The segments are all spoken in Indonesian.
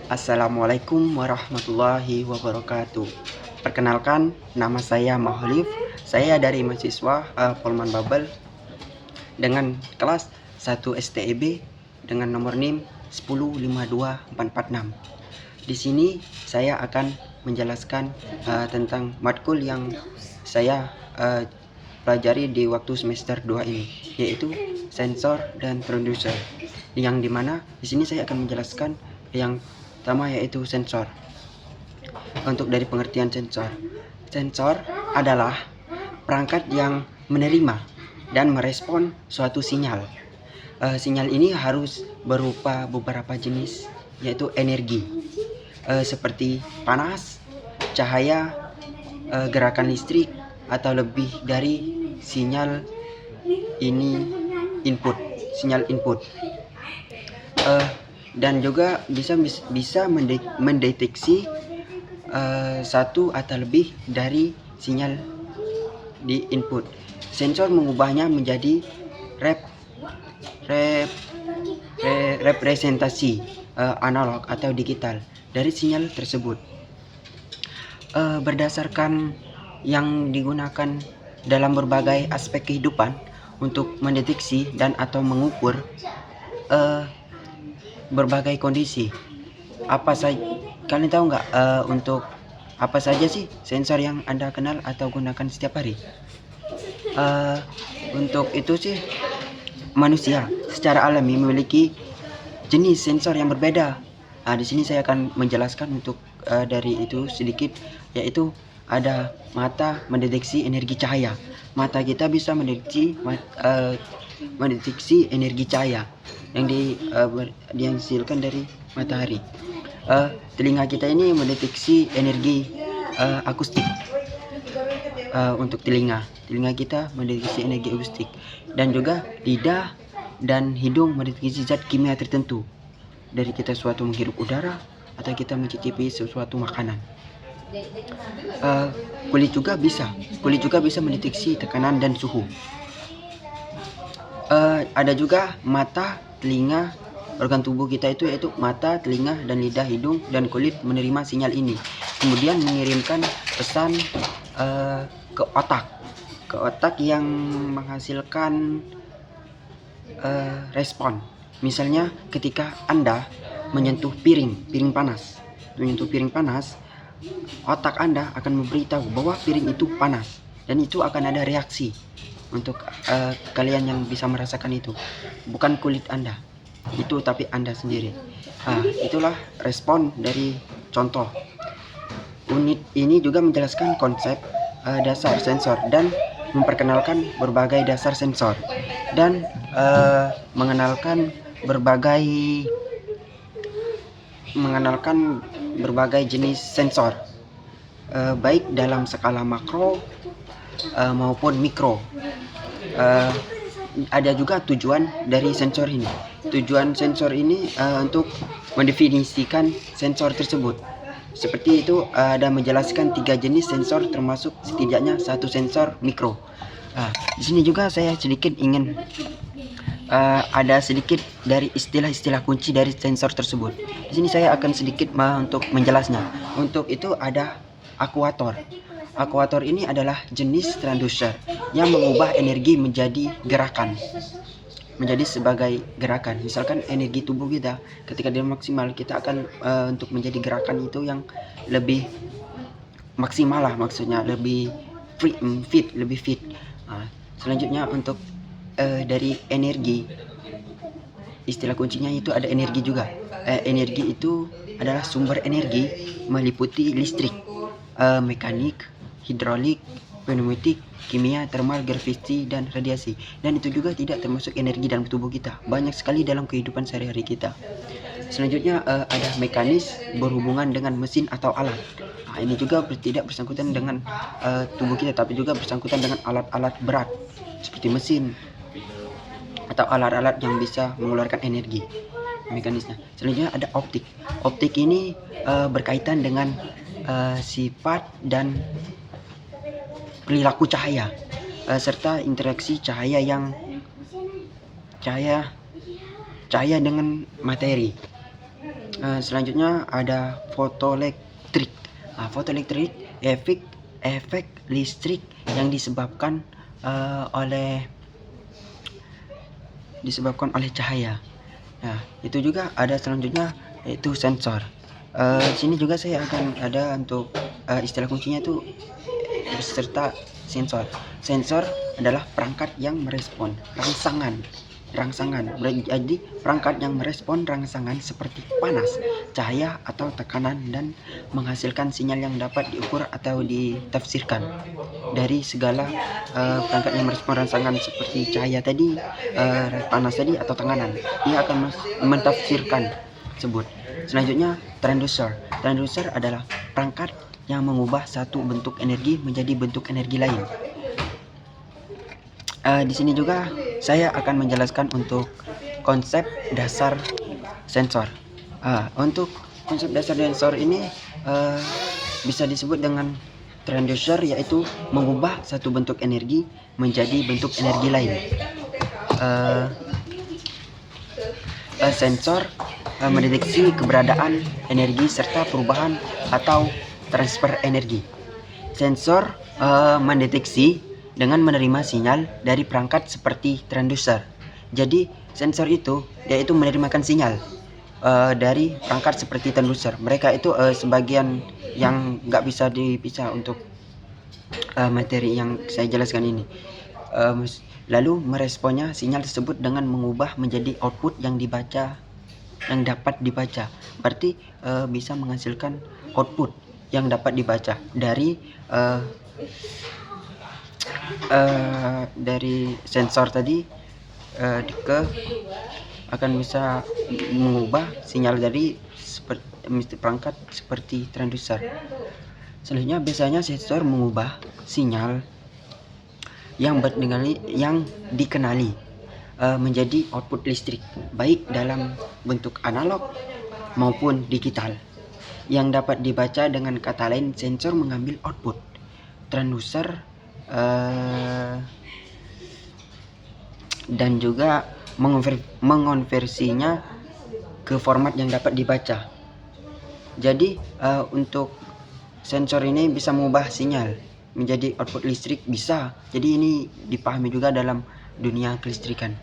Assalamualaikum warahmatullahi wabarakatuh. Perkenalkan, nama saya Maholif. Saya dari mahasiswa Polman Babel dengan kelas 1 STEB dengan nomor NIM 1052446. Di sini saya akan menjelaskan tentang matkul yang saya pelajari di waktu semester 2 ini, yaitu sensor dan transducer. Yang dimana di sini saya akan menjelaskan yang pertama yaitu sensor. Untuk dari pengertian sensor adalah perangkat yang menerima dan merespon suatu sinyal. Sinyal ini harus berupa beberapa jenis, yaitu energi, seperti panas, cahaya, gerakan listrik, atau lebih dari sinyal sinyal input. Dan juga bisa mendeteksi satu atau lebih dari sinyal di input. Sensor mengubahnya menjadi representasi analog atau digital dari sinyal tersebut. Berdasarkan yang digunakan dalam berbagai aspek kehidupan untuk mendeteksi dan atau mengukur berbagai kondisi. Kalian tahu nggak untuk apa saja sih sensor yang Anda kenal atau gunakan setiap hari? Untuk itu sih, manusia secara alami memiliki jenis sensor yang berbeda. Di sini saya akan menjelaskan untuk dari itu sedikit, yaitu ada mata mendeteksi energi cahaya. Mata kita bisa mendeteksi energi cahaya yang dihasilkan dari matahari. Telinga kita ini mendeteksi energi akustik. Untuk telinga kita mendeteksi energi akustik, dan juga lidah dan hidung mendeteksi zat kimia tertentu dari kita suatu menghirup udara atau kita mencicipi sesuatu makanan. Kulit juga bisa mendeteksi tekanan dan suhu. Ada juga mata, telinga, organ tubuh kita itu yaitu mata, telinga, dan lidah, hidung, dan kulit menerima sinyal ini, kemudian mengirimkan pesan ke otak yang menghasilkan respon. Misalnya ketika Anda menyentuh piring panas, otak Anda akan memberitahu bahwa piring itu panas, dan itu akan ada reaksi untuk kalian yang bisa merasakan itu, bukan kulit Anda itu, tapi Anda sendiri. Itulah respon dari contoh. Unit ini juga menjelaskan konsep dasar sensor dan memperkenalkan berbagai dasar sensor dan mengenalkan berbagai jenis sensor, baik dalam skala makro maupun mikro. Ada juga tujuan dari sensor ini. Tujuan sensor ini untuk mendefinisikan sensor tersebut. Seperti itu, ada menjelaskan 3 jenis sensor termasuk setidaknya 1 sensor mikro. Di sini juga saya sedikit ingin ada sedikit dari istilah-istilah kunci dari sensor tersebut. Di sini saya akan sedikit untuk menjelasnya. Untuk itu ada akuator. Akuator ini adalah jenis transducer yang mengubah energi menjadi sebagai gerakan. Misalkan energi tubuh kita ketika dia maksimal, kita akan untuk menjadi gerakan itu yang lebih maksimal lah, maksudnya lebih fit. Selanjutnya untuk dari energi, istilah kuncinya itu ada energi juga. Energi itu adalah sumber energi meliputi listrik, mekanik, hidrolik, pneumatik, kimia, termal, graviti, dan radiasi. Dan itu juga tidak termasuk energi dalam tubuh kita. Banyak sekali dalam kehidupan sehari-hari kita. Selanjutnya ada mekanis, berhubungan dengan mesin atau alat. Ini juga tidak bersangkutan dengan tubuh kita, tapi juga bersangkutan dengan alat-alat berat seperti mesin atau alat-alat yang bisa mengeluarkan energi, mekanisnya. Selanjutnya ada optik. Optik ini berkaitan dengan sifat dan perilaku cahaya, serta interaksi cahaya dengan materi. Selanjutnya ada fotoelektrik. Fotoelektrik efek listrik yang disebabkan oleh cahaya. Nah, itu juga ada selanjutnya yaitu sensor. Sini juga saya akan ada untuk istilah kuncinya itu beserta sensor. Sensor adalah perangkat yang merespon rangsangan. Jadi perangkat yang merespon rangsangan seperti panas, cahaya atau tekanan dan menghasilkan sinyal yang dapat diukur atau ditafsirkan. Dari segala perangkat yang merespon rangsangan seperti cahaya tadi, panas tadi atau tekanan, dia akan mentafsirkan tersebut. Selanjutnya transducer. Transducer adalah perangkat yang mengubah satu bentuk energi menjadi bentuk energi lain. Di sini juga saya akan menjelaskan untuk konsep dasar sensor. Untuk konsep dasar sensor ini bisa disebut dengan transducer, yaitu mengubah satu bentuk energi menjadi bentuk energi lain. Sensor mendeteksi keberadaan energi serta perubahan atau transfer energi. Sensor mendeteksi dengan menerima sinyal dari perangkat seperti transducer. Jadi sensor itu yaitu menerima sinyal dari perangkat seperti transducer. Mereka itu sebagian yang nggak bisa dipisah untuk materi yang saya jelaskan ini. Lalu meresponnya sinyal tersebut dengan mengubah menjadi output yang dapat dibaca. Berarti bisa menghasilkan output yang dapat dibaca dari sensor tadi akan bisa mengubah sinyal dari perangkat seperti transducer. Selanjutnya biasanya sensor mengubah sinyal yang dikenali menjadi output listrik, baik dalam bentuk analog maupun digital, yang dapat dibaca. Dengan kata lain, sensor mengambil output transducer dan juga mengonversinya ke format yang dapat dibaca. Jadi untuk sensor ini bisa mengubah sinyal menjadi output listrik, bisa. Jadi ini dipahami juga dalam dunia kelistrikan.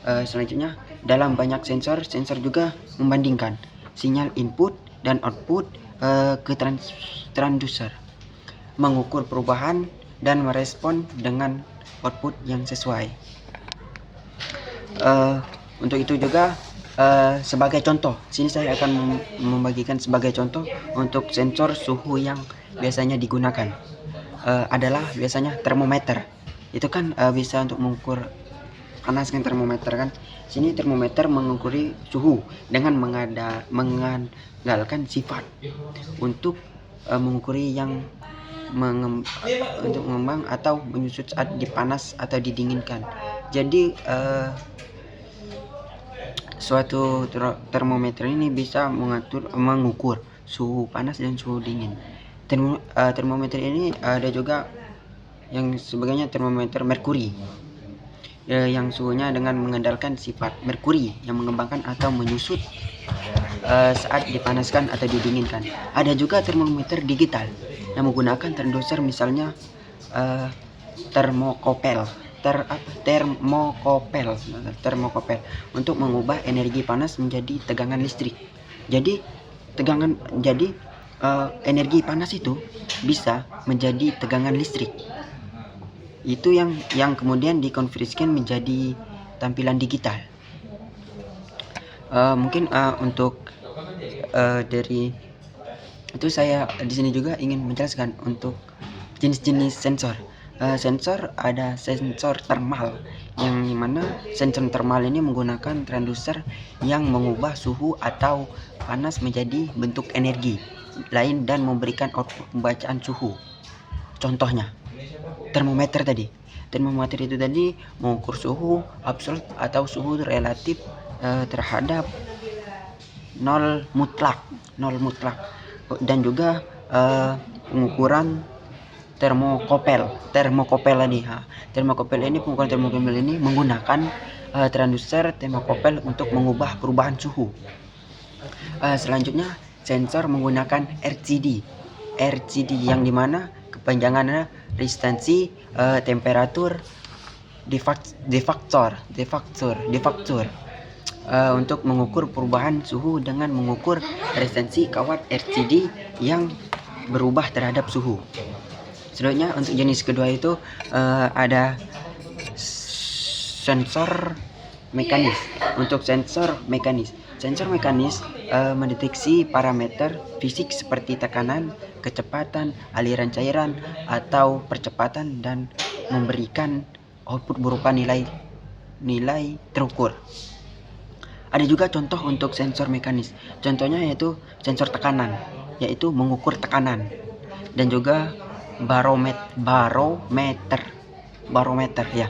Selanjutnya, dalam banyak sensor juga membandingkan sinyal input dan output ke transducer, mengukur perubahan dan merespon dengan output yang sesuai. Untuk itu juga sebagai contoh, sini saya akan membagikan sebagai contoh untuk sensor suhu yang biasanya digunakan adalah biasanya termometer. Itu kan bisa untuk mengukur panas kan, termometer kan. Sini termometer mengukuri suhu dengan mengandalkan sifat untuk mengukuri yang untuk mengembang atau menyusut saat dipanas atau didinginkan. Jadi suatu termometer ini bisa mengukur suhu panas dan suhu dingin. Termometer ini ada juga yang sebagainya termometer merkuri, yang suhunya dengan mengandalkan sifat merkuri yang mengembangkan atau menyusut saat dipanaskan atau didinginkan. Ada juga termometer digital yang menggunakan transducer, misalnya termokopel untuk mengubah energi panas menjadi tegangan listrik. Jadi energi panas itu bisa menjadi tegangan listrik. Itu yang kemudian dikonversikan menjadi tampilan digital. Mungkin untuk dari itu saya di sini juga ingin menjelaskan untuk jenis-jenis sensor. Sensor ada sensor thermal, yang dimana sensor thermal ini menggunakan transducer yang mengubah suhu atau panas menjadi bentuk energi lain dan memberikan output pembacaan suhu. Contohnya termometer tadi. Termometer itu tadi mengukur suhu absolut atau suhu relatif terhadap nol mutlak, dan juga pengukuran termokopel tadi. Termokopel ini menggunakan transducer termokopel untuk mengubah perubahan suhu. Selanjutnya sensor menggunakan RCD yang dimana kepanjangannya resistansi, temperatur, defaktor untuk mengukur perubahan suhu dengan mengukur resistansi kawat RCD yang berubah terhadap suhu. Selanjutnya untuk jenis kedua itu ada sensor mekanis. Untuk sensor mekanis mendeteksi parameter fisik seperti tekanan, kecepatan, aliran cairan, atau percepatan dan memberikan output berupa nilai terukur. Ada juga contoh untuk sensor mekanis. Contohnya yaitu sensor tekanan, yaitu mengukur tekanan, dan juga barometer ya.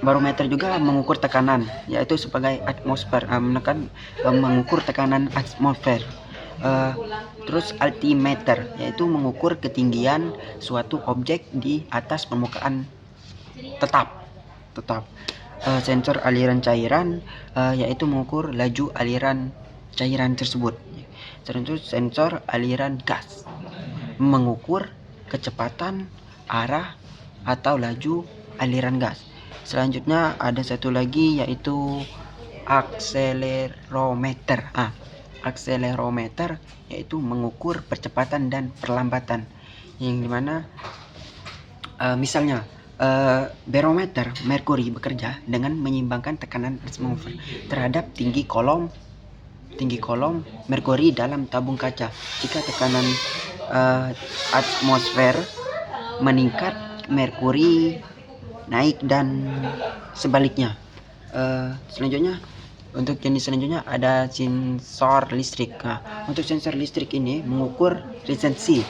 Barometer juga mengukur tekanan, yaitu sebagai atmosfer, mengukur tekanan atmosfer. Terus altimeter, yaitu mengukur ketinggian suatu objek di atas permukaan tetap. Sensor aliran cairan, yaitu mengukur laju aliran cairan tersebut. Terus sensor aliran gas, mengukur kecepatan, arah, atau laju aliran gas. Selanjutnya ada satu lagi yaitu akselerometer. Akselerometer yaitu mengukur percepatan dan perlambatan, yang dimana misalnya barometer merkuri bekerja dengan menyeimbangkan tekanan atmosfer terhadap tinggi kolom merkuri dalam tabung kaca. Jika tekanan atmosfer meningkat, merkuri naik dan sebaliknya. Selanjutnya untuk jenis selanjutnya ada sensor listrik. Untuk sensor listrik ini mengukur resistansi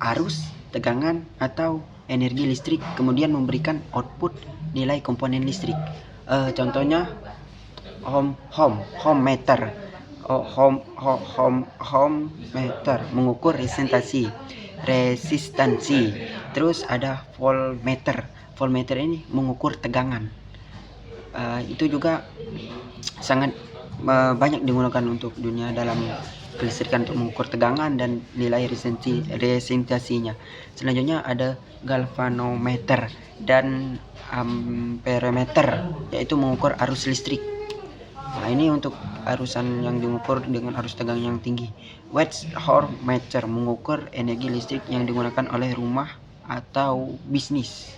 arus, tegangan, atau energi listrik, kemudian memberikan output nilai komponen listrik. Contohnya ohm meter mengukur resistansi. Terus ada voltmeter ini mengukur tegangan. Itu juga sangat banyak digunakan untuk dunia dalam kelistrikan untuk mengukur tegangan dan nilai resistansinya. Selanjutnya ada galvanometer dan amperemeter, yaitu mengukur arus listrik. Ini untuk arusan yang diukur dengan arus tegangan yang tinggi. Watt-hour-meter mengukur energi listrik yang digunakan oleh rumah atau bisnis.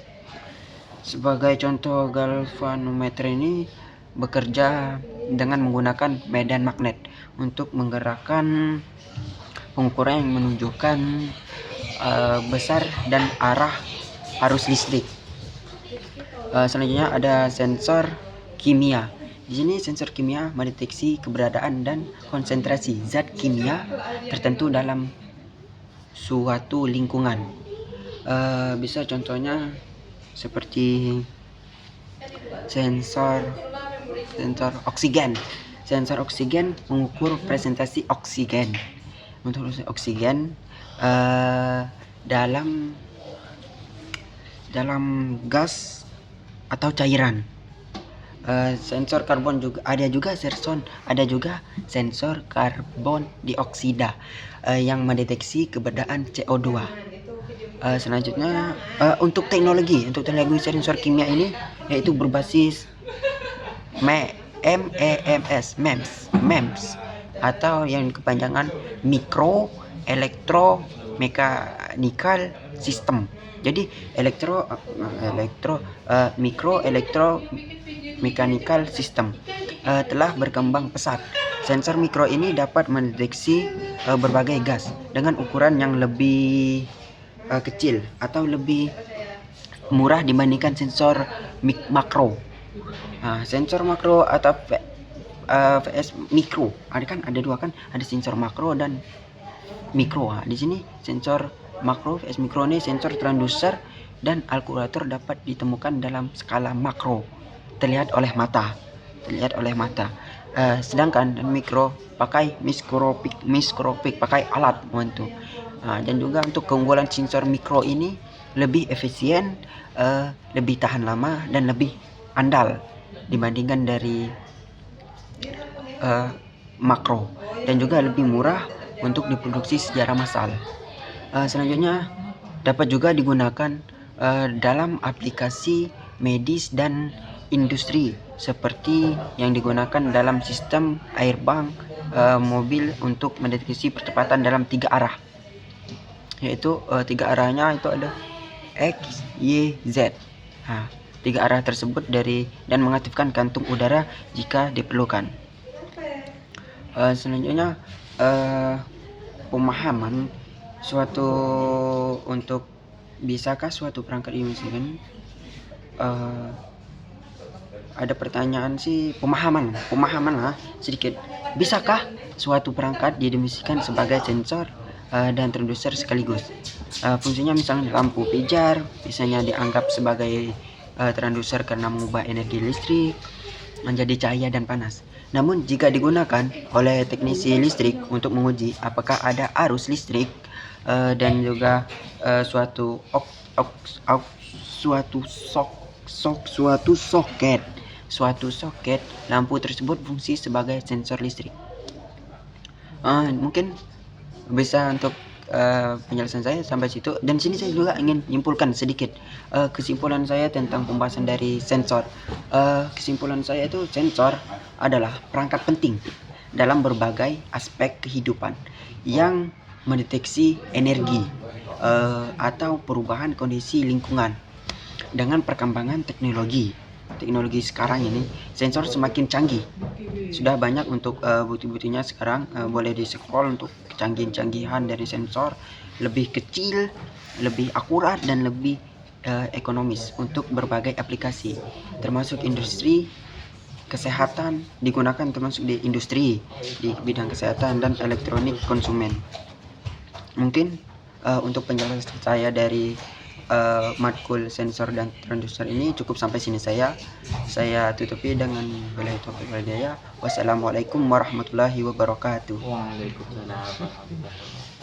Sebagai contoh, galvanometer ini bekerja dengan menggunakan medan magnet untuk menggerakkan pengukuran yang menunjukkan besar dan arah arus listrik. Selanjutnya ada sensor kimia. Di sini sensor kimia mendeteksi keberadaan dan konsentrasi zat kimia tertentu dalam suatu lingkungan. Bisa contohnya seperti sensor oksigen. Sensor oksigen mengukur presentasi oksigen. Untuk oksigen dalam gas atau cairan. Sensor karbon juga ada juga sensor karbon dioksida yang mendeteksi keberadaan CO2. Selanjutnya untuk teknologi sensor kimia ini yaitu berbasis MEMS atau yang kepanjangan mikro elektromechanical system. Jadi mikro elektromechanical system telah berkembang pesat. Sensor mikro ini dapat mendeteksi berbagai gas dengan ukuran yang lebih kecil atau lebih murah dibandingkan sensor makro. Sensor makro atau vs mikro, ada dua kan, ada sensor makro dan mikro. Di sini sensor makro vs mikro ini sensor transducer dan alkulator dapat ditemukan dalam skala makro, terlihat oleh mata. Sedangkan mikro pakai mikroskopik, pakai alat bantu. Dan juga untuk keunggulan sensor mikro ini lebih efisien, lebih tahan lama, dan lebih andal dibandingkan dari makro dan juga lebih murah untuk diproduksi secara massal. Selanjutnya dapat juga digunakan dalam aplikasi medis dan industri seperti yang digunakan dalam sistem airbag mobil untuk mendeteksi percepatan dalam 3 arah, yaitu 3 arahnya itu ada X, Y, Z. 3 arah tersebut dan mengaktifkan kantung udara jika diperlukan. Selanjutnya pemahaman suatu untuk bisakah suatu perangkat dimisikan. Ada pertanyaan sih, pemahaman lah sedikit. Bisakah suatu perangkat didefinisikan sebagai sensor dan transducer sekaligus? Fungsinya misalnya lampu pijar biasanya dianggap sebagai transducer karena mengubah energi listrik menjadi cahaya dan panas. Namun jika digunakan oleh teknisi listrik untuk menguji apakah ada arus listrik dan juga suatu soket lampu tersebut fungsi sebagai sensor listrik. Mungkin bisa untuk penjelasan saya sampai situ, dan sini saya juga ingin menyimpulkan sedikit kesimpulan saya tentang pembahasan dari sensor. Kesimpulan saya itu sensor adalah perangkat penting dalam berbagai aspek kehidupan yang mendeteksi energi atau perubahan kondisi lingkungan. Dengan perkembangan teknologi sekarang ini, sensor semakin canggih. Sudah banyak untuk bukti-buktinya sekarang, boleh di-scroll untuk kecanggihan dari sensor, lebih kecil, lebih akurat, dan lebih ekonomis untuk berbagai aplikasi, termasuk industri kesehatan, digunakan termasuk di industri di bidang kesehatan dan elektronik konsumen. Mungkin untuk penjelasan saya dari matkul sensor dan transducer ini cukup sampai sini. Saya tutupi dengan billahi taufiq wal hidayah. Wassalamualaikum warahmatullahi wabarakatuh. Waalaikumsalam warahmatullahi wabarakatuh.